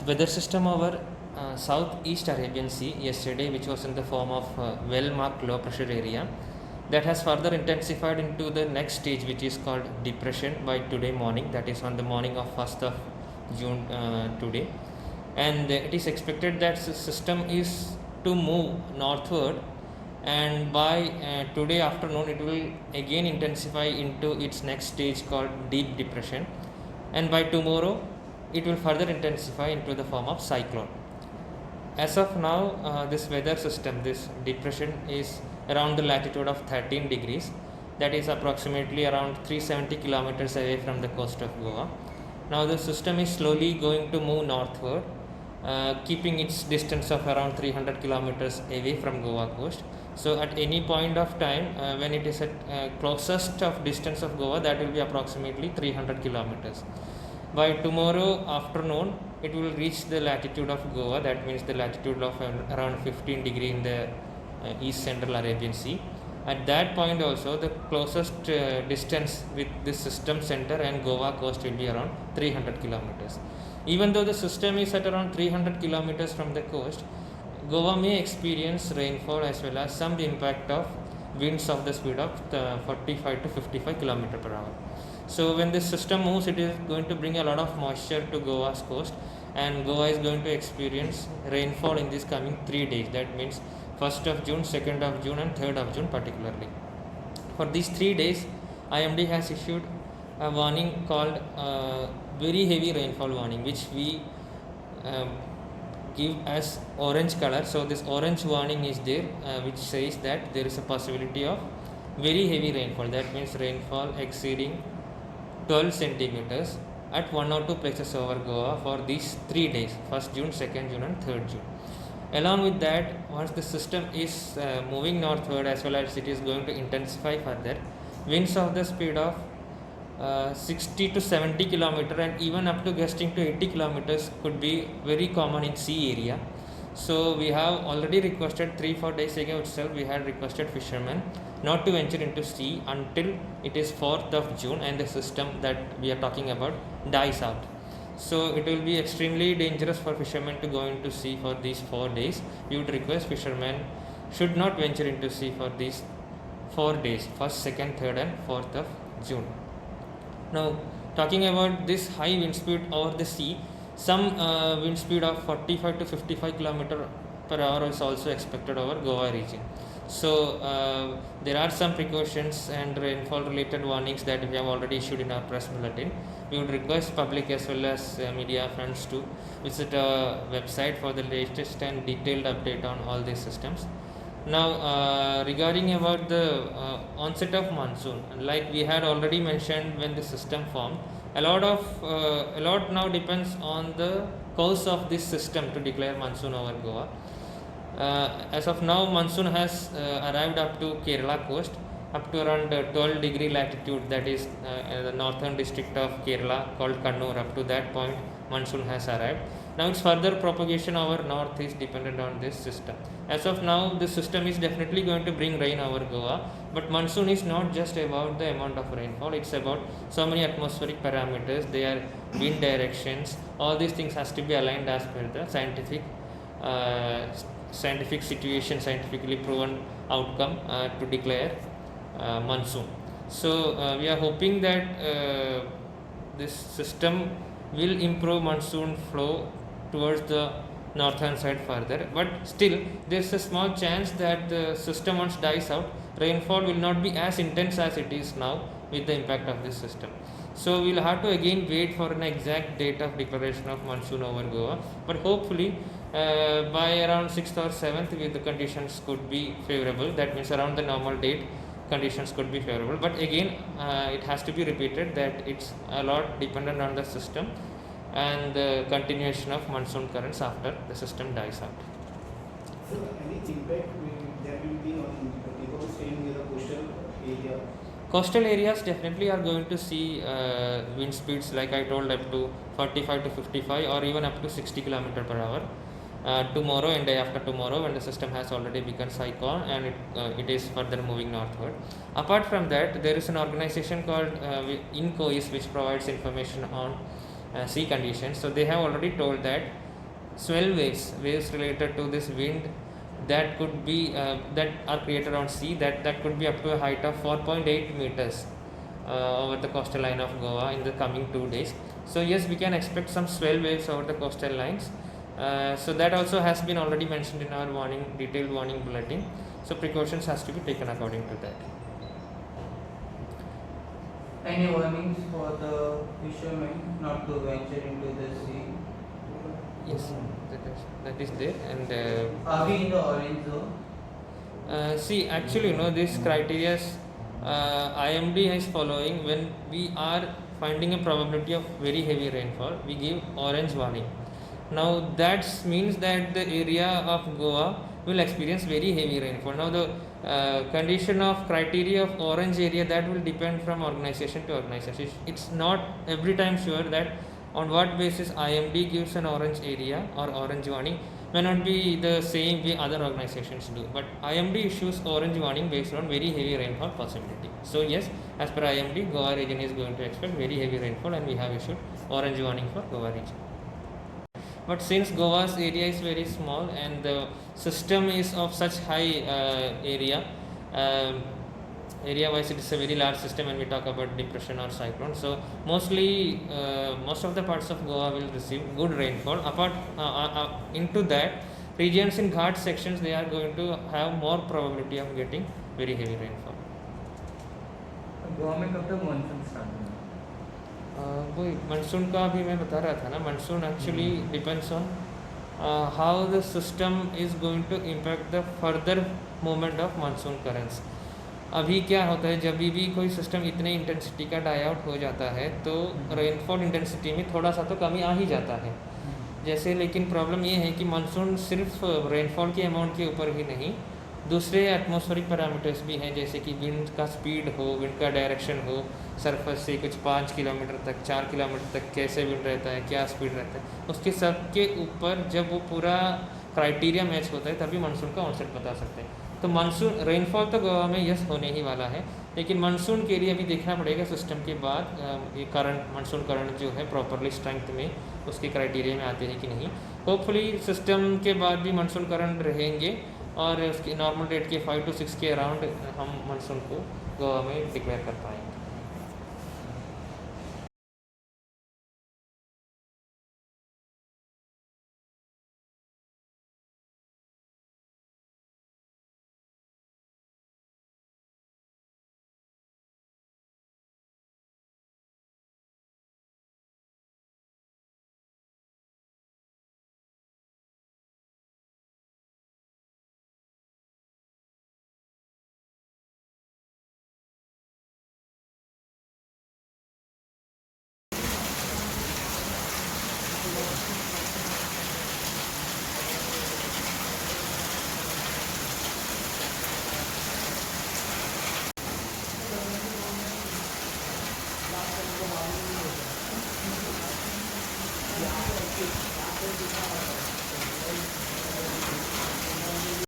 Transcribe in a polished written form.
weather system over southeast Arabian Sea yesterday, which was in the form of well-marked low pressure area, that has further intensified into the next stage, which is called depression by today morning. That is on the morning of 1st of June today, and it is expected that the system is to move northward, and by today afternoon it will again intensify into its next stage called deep depression, and by tomorrow it will further intensify into the form of cyclone. As of now, this weather system, this depression, is around the latitude of 13 degrees, that is approximately around 370 kilometers away from the coast of Goa. Now the system is slowly going to move northward, keeping its distance of around 300 kilometers away from Goa coast. So at any point of time, when it is at closest of distance of Goa, that will be approximately 300 kilometers. By tomorrow afternoon, it will reach the latitude of Goa, that means the latitude of around 15 degree in the east central Arabian Sea. At that point also, the closest distance with this system center and Goa coast will be around 300 kilometers. Even though the system is at around 300 kilometers from the coast, Goa may experience rainfall as well as some impact of winds of the speed of 45 to 55 km per hour. So when this system moves, it is going to bring a lot of moisture to Goa's coast, and Goa is going to experience rainfall in these coming 3 days. That means 1st of June, 2nd of June and 3rd of June particularly. For these 3 days, IMD has issued a warning called very heavy rainfall warning, which we give as orange color. So this orange warning is there, which says that there is a possibility of very heavy rainfall. That means rainfall exceeding 12 centimeters at 1 or 2 places over Goa for these 3 days, 1st June, 2nd June and 3rd June. Along with that, once the system is moving northward, as well as it is going to intensify further, winds of the speed of 60 to 70 kilometer and even up to gusting to 80 kilometers could be very common in sea area. So we have already requested 3-4 days ago itself, we had requested fishermen not to venture into sea until it is 4th of June and the system that we are talking about dies out. So it will be extremely dangerous for fishermen to go into sea for these 4 days. We would request fishermen should not venture into sea for these 4 days, 1st, 2nd, 3rd and 4th of June. Now talking about this high wind speed over the sea, some wind speed of 45 to 55 km per hour is also expected over Goa region. So there are some precautions and rainfall related warnings that we have already issued in our press bulletin. We would request public as well as media friends to visit our website for the latest and detailed update on all these systems. Now regarding about the onset of monsoon, like we had already mentioned when the system formed, a lot now depends on the course of this system to declare monsoon over Goa. As of now, monsoon has arrived up to Kerala coast, up to around 12 degree latitude, that is the northern district of Kerala called Kannur. Up to that point, monsoon has arrived. Now its further propagation over north is dependent on this system. As of now, this system is definitely going to bring rain over Goa, but monsoon is not just about the amount of rainfall, it's about so many atmospheric parameters. They are wind directions, all these things has to be aligned as per the scientific situation, scientifically proven outcome to declare monsoon. So we are hoping that this system will improve monsoon flow towards the northern side further, but still there's a small chance that the system once dies out, rainfall will not be as intense as it is now with the impact of this system. So we'll have to again wait for an exact date of declaration of monsoon over Goa, but hopefully by around 6th or 7th the conditions could be favorable. That means around the normal date conditions could be favorable, but again it has to be repeated that it's a lot dependent on the system and the continuation of monsoon currents after the system dies out. So any impact there will be on people staying near the coastal area? Coastal areas definitely are going to see wind speeds, like I told, up to 45 to 55 or even up to 60 km per hour. Tomorrow and day after tomorrow, when the system has already become cyclone and it is further moving northward. Apart from that, there is an organization called INCOIS which provides information on sea conditions. So they have already told that swell waves related to this wind that could be that are created on sea, that could be up to a height of 4.8 meters over the coastal line of Goa in the coming 2 days. So yes, we can expect some swell waves over the coastal lines. So that also has been already mentioned in our detailed warning bulletin. So precautions has to be taken according to that. Any warnings for the fishermen not to venture into the sea? Yes, that is there. And Are we in the orange zone? see, actually, this criteria IMD is following. When we are finding a probability of very heavy rainfall, we give orange warning. Now that means that the area of Goa will experience very heavy rainfall. Now the condition of criteria of orange area, that will depend from organization to organization. It's not every time sure that on what basis IMD gives an orange area or orange warning may not be the same way other organizations do, but IMD issues orange warning based on very heavy rainfall possibility. So yes, as per IMD, Goa region is going to expect very heavy rainfall, and we have issued orange warning for Goa region. But since Goa's area is very small and the system is of such high area wise, it is a very large system when we talk about depression or cyclone. So mostly most of the parts of Goa will receive good rainfall. Apart into that, regions in Ghat sections, they are going to have more probability of getting very heavy rainfall. Goa में कब तक monsoon start होगा? वही monsoon का अभी मैं बता रहा था ना, monsoon actually depends on how the system is going to impact the further movement of monsoon currents. अभी क्या होता है, जब भी कोई सिस्टम इतने इंटेंसिटी का डाई आउट हो जाता है तो रेनफॉल इंटेंसिटी में थोड़ा सा तो कमी आ ही जाता है जैसे. लेकिन प्रॉब्लम ये है कि मानसून सिर्फ रेनफॉल के अमाउंट के ऊपर ही नहीं, दूसरे एटमॉस्फेरिक पैरामीटर्स भी हैं, जैसे कि विंड का स्पीड हो, विंड का डायरेक्शन हो, सरफेस से कुछ 5 किलोमीटर तक 4 किलोमीटर तक कैसे विंड रहता है, क्या स्पीड रहता है, उसके सब के ऊपर जब वो पूरा क्राइटेरिया मैच होता है तभी मानसून का ऑनसेट बता सकते हैं. तो मानसून रेनफॉल तो गोवा में यस होने ही वाला है, लेकिन मानसून के लिए अभी देखना पड़ेगा सिस्टम के बाद ये करंट मानसून करंट जो है प्रॉपरली स्ट्रेंथ में उसके क्राइटेरिया में आते हैं कि नहीं. होपफुली सिस्टम के बाद भी मानसून करंट रहेंगे और उसकी नॉर्मल रेट के 5 to 6 के अराउंड हम मानसून को गोवा में डिक्लेयर कर पाएंगे.